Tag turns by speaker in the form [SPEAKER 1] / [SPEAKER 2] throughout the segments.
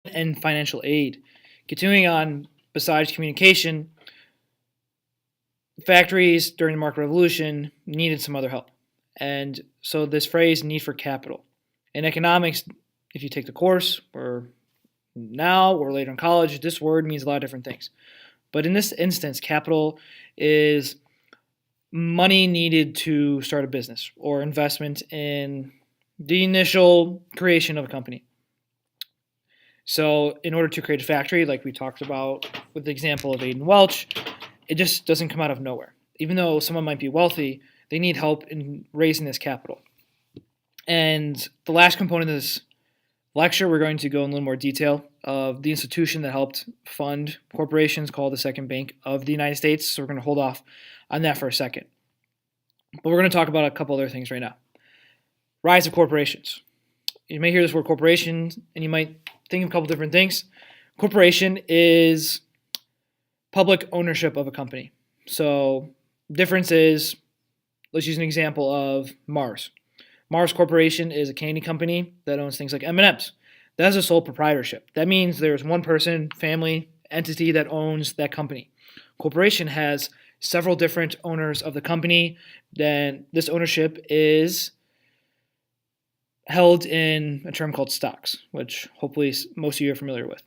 [SPEAKER 1] and financial aid. Continuing on, besides communication, factories during the market revolution needed some other help. And so this phrase, need for capital. In economics, if you take the course or now or later in college, this word means a lot of different things. But in this instance, capital is money needed to start a business or investment in the initial creation of a company. So in order to create a factory, like we talked about with the example of Aiden Welch, it just doesn't come out of nowhere. Even though someone might be wealthy, they need help in raising this capital. And the last component of this lecture, we're going to go in a little more detail of the institution that helped fund corporations called the Second Bank of the United States. So we're going to hold off on that for a second. But we're going to talk about a couple other things right now. Rise of corporations. You may hear this word corporation, and you might think of a couple different things. Corporation is public ownership of a company. So difference is, let's use an example of Mars. Mars Corporation is a candy company that owns things like M&Ms. That has a sole proprietorship. That means there's one person, family, entity that owns that company. Corporation has several different owners of the company. Then this ownership is held in a term called stocks, which hopefully most of you are familiar with.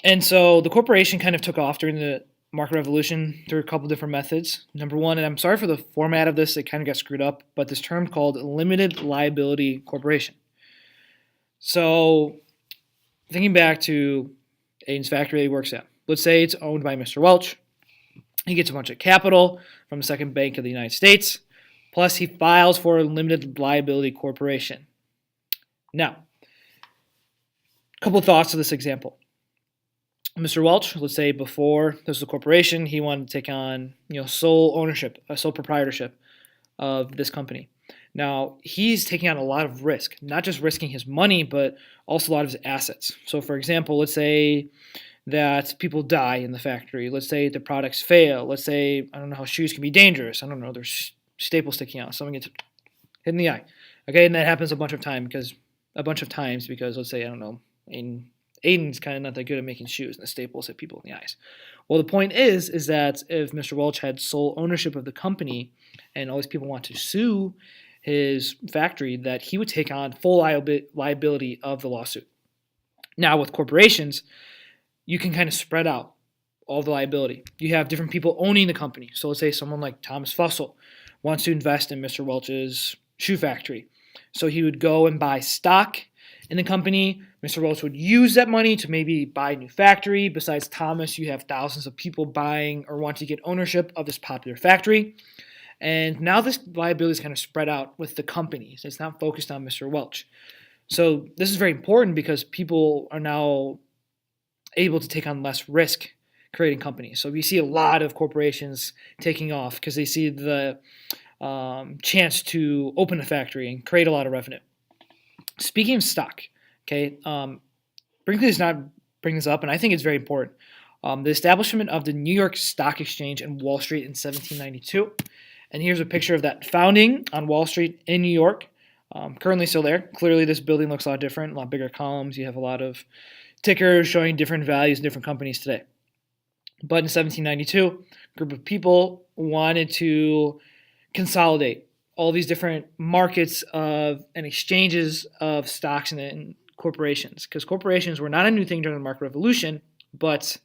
[SPEAKER 1] And so the corporation kind of took off during the market revolution through a couple different methods. Number one, and I'm sorry for the format of this, it kind of got screwed up, but this term called limited liability corporation. So thinking back to Aiden's factory that he works at, let's say it's owned by Mr. Welch. He gets a bunch of capital from the Second Bank of the United States, plus he files for a limited liability corporation. Now, a couple of thoughts to this example. Mr. Welch, let's say before this was a corporation, he wanted to take on sole ownership, a sole proprietorship of this company. Now, he's taking on a lot of risk, not just risking his money, but also a lot of his assets. So, for example, let's say that people die in the factory. Let's say the products fail. Let's say, I don't know how shoes can be dangerous. I don't know, there's staples sticking out. Someone gets hit in the eye. Okay, and that happens a bunch of times because let's say, I don't know, Aiden's kind of not that good at making shoes, and the staples hit people in the eyes. Well, the point is that if Mr. Welch had sole ownership of the company and all these people want to sue his factory, that he would take on full liability of the lawsuit. Now, with corporations, you can kind of spread out all the liability. You have different people owning the company. So let's say someone like Thomas Fussell wants to invest in Mr. Welch's shoe factory. So he would go and buy stock in the company. Mr. Welch would use that money to maybe buy a new factory. Besides Thomas, you have thousands of people buying or want to get ownership of this popular factory. And now this liability is kind of spread out with the companies. It's not focused on Mr. Welch. So this is very important because people are now able to take on less risk creating companies. So we see a lot of corporations taking off because they see the chance to open a factory and create a lot of revenue. Speaking of stock, okay, Brinkley does not bring this up, and I think it's very important. The establishment of the New York Stock Exchange and Wall Street in 1792. And here's a picture of that founding on Wall Street in New York. Currently still there. Clearly this building looks a lot different, a lot bigger columns. You have a lot of tickers showing different values in different companies today. But in 1792, a group of people wanted to consolidate all these different markets and exchanges of stocks and corporations, because corporations were not a new thing during the market revolution, but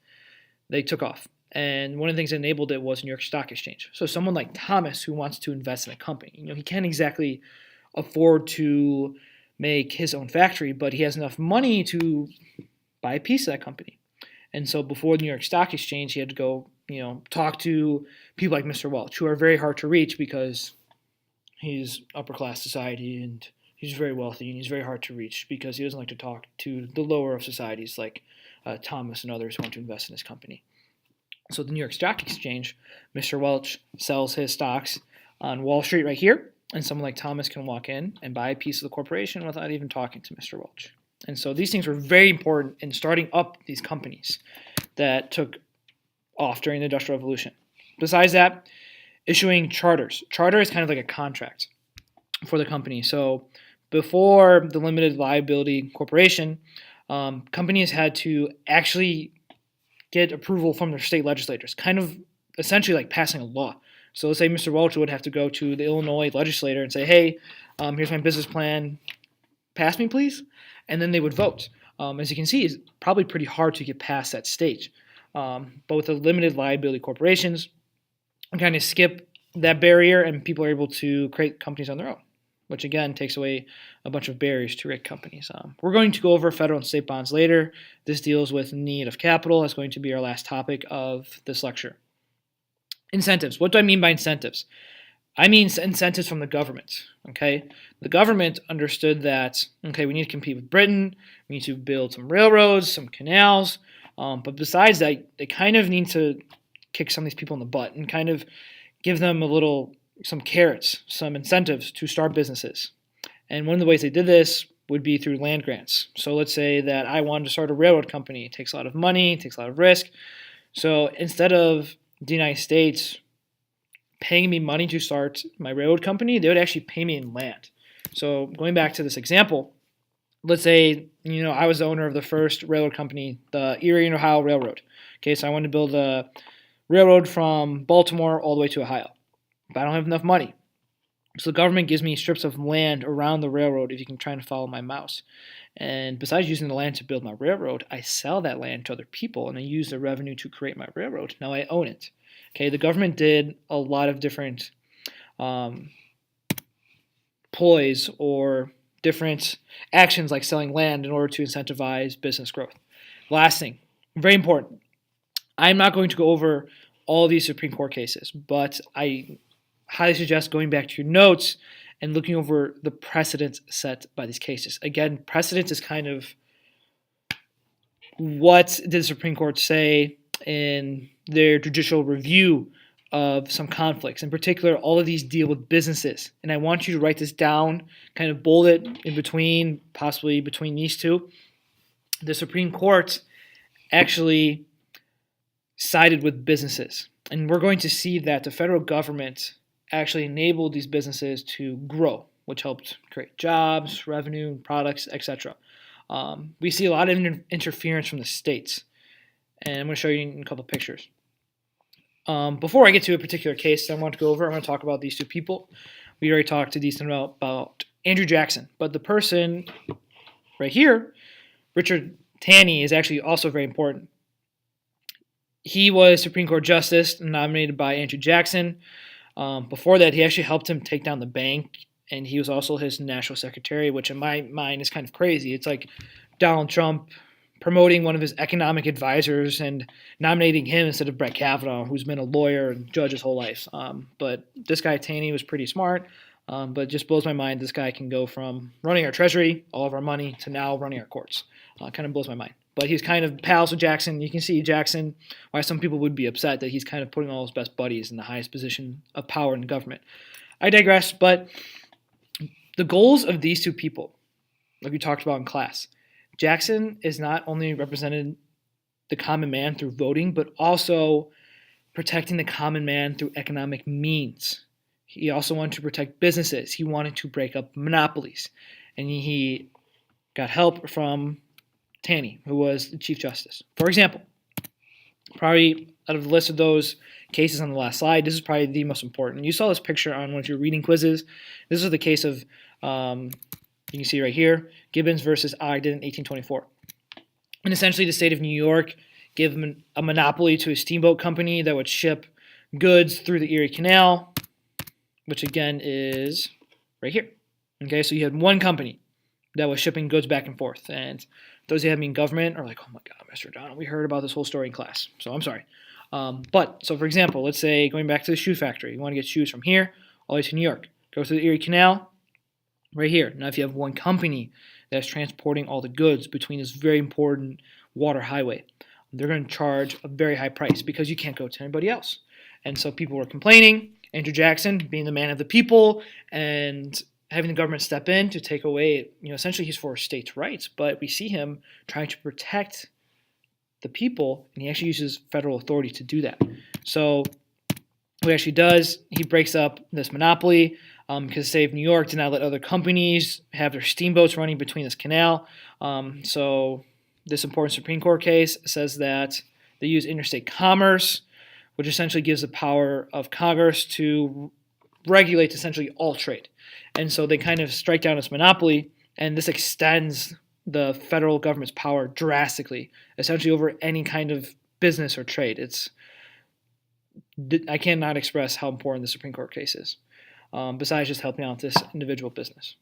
[SPEAKER 1] they took off. And one of the things that enabled it was New York Stock Exchange. So someone like Thomas who wants to invest in a company, he can't exactly afford to make his own factory, but he has enough money to buy a piece of that company. And so before the New York Stock Exchange, he had to go, talk to people like Mr. Welch, who are very hard to reach because he's upper class society and he's very wealthy and he's very hard to reach because he doesn't like to talk to the lower of societies like Thomas and others who want to invest in his company. So the New York Stock Exchange, Mr. Welch sells his stocks on Wall Street right here, and someone like Thomas can walk in and buy a piece of the corporation without even talking to Mr. Welch. And so these things were very important in starting up these companies that took off during the Industrial Revolution. Besides that, issuing charters. Charter is kind of like a contract for the company. So Before the limited liability corporation, companies had to actually get approval from their state legislators, kind of essentially like passing a law. So let's say Mr. Welch would have to go to the Illinois legislator and say, hey, here's my business plan, pass me please, and then they would vote. As you can see, it's probably pretty hard to get past that stage. But with the limited liability corporations, kind of skip that barrier and people are able to create companies on their own, which again takes away a bunch of barriers to create companies. We're going to go over federal and state bonds later. This deals with need of capital. That's going to be our last topic of this lecture. Incentives. What do I mean by incentives? I mean incentives from the government. Okay, the government understood that we need to compete with Britain. We need to build some railroads, some canals. But besides that, they kind of need to kick some of these people in the butt and kind of give them some carrots, some incentives to start businesses. And one of the ways they did this would be through land grants. So let's say that I wanted to start a railroad company. It takes a lot of money, it takes a lot of risk. So instead of the United States paying me money to start my railroad company, they would actually pay me in land. So going back to this example, let's say, I was the owner of the first railroad company, the Erie and Ohio Railroad. Okay, so I wanted to build a railroad from Baltimore all the way to Ohio. But I don't have enough money. So the government gives me strips of land around the railroad, if you can try to follow my mouse. And besides using the land to build my railroad, I sell that land to other people and I use the revenue to create my railroad. Now I own it. Okay, the government did a lot of different ploys or different actions like selling land in order to incentivize business growth. Last thing, very important. I'm not going to go over all these Supreme Court cases, but I highly suggest going back to your notes and looking over the precedents set by these cases. Again, precedents is kind of what did the Supreme Court say in their judicial review of some conflicts. In particular, all of these deal with businesses. And I want you to write this down, kind of bold it in between, possibly between these two. The Supreme Court actually sided with businesses. And we're going to see that the federal government actually enabled these businesses to grow, which helped create jobs, revenue, products, etc. We see a lot of interference from the states. And I'm going to show you in a couple pictures. Before I get to a particular case I want to go over, I'm going to talk about these two people. We already talked to decent about Andrew Jackson. But the person right here, Richard Taney, is actually also very important. He was Supreme Court Justice nominated by Andrew Jackson. Before that, he actually helped him take down the bank, and he was also his national secretary, which in my mind is kind of crazy. It's like Donald Trump promoting one of his economic advisors and nominating him instead of Brett Kavanaugh, who's been a lawyer and judge his whole life. But this guy, Taney, was pretty smart, but it just blows my mind this guy can go from running our treasury, all of our money, to now running our courts. Kind of blows my mind. But he's kind of pals with Jackson. You can see Jackson, why some people would be upset that he's kind of putting all his best buddies in the highest position of power in the government. I digress, but the goals of these two people, like we talked about in class, Jackson is not only represented the common man through voting, but also protecting the common man through economic means. He also wanted to protect businesses. He wanted to break up monopolies. And he got help from Taney, who was the Chief Justice. For example, probably out of the list of those cases on the last slide, this is probably the most important. You saw this picture on one of your reading quizzes. This is the case of, you can see right here, Gibbons versus Ogden in 1824. And essentially the state of New York gave a monopoly to a steamboat company that would ship goods through the Erie Canal, which again is right here. Okay, so you had one company that was shipping goods back and forth. And those who have me in government are like, oh my God, Mr. O'Donnell, we heard about this whole story in class. So I'm sorry. So for example, let's say going back to the shoe factory, you want to get shoes from here all the way to New York. Go through the Erie Canal, right here. Now if you have one company that's transporting all the goods between this very important water highway, they're going to charge a very high price because you can't go to anybody else. And so people were complaining. Andrew Jackson, being the man of the people and having the government step in to take away, essentially he's for states' rights, but we see him trying to protect the people, and he actually uses federal authority to do that. So what he actually does, he breaks up this monopoly. because say if New York did not let other companies have their steamboats running between this canal. So this important Supreme Court case says that they use interstate commerce, which essentially gives the power of Congress to regulate essentially all trade. And so they kind of strike down this monopoly, and this extends the federal government's power drastically, essentially over any kind of business or trade. I cannot express how important the Supreme Court case is, besides just helping out this individual business.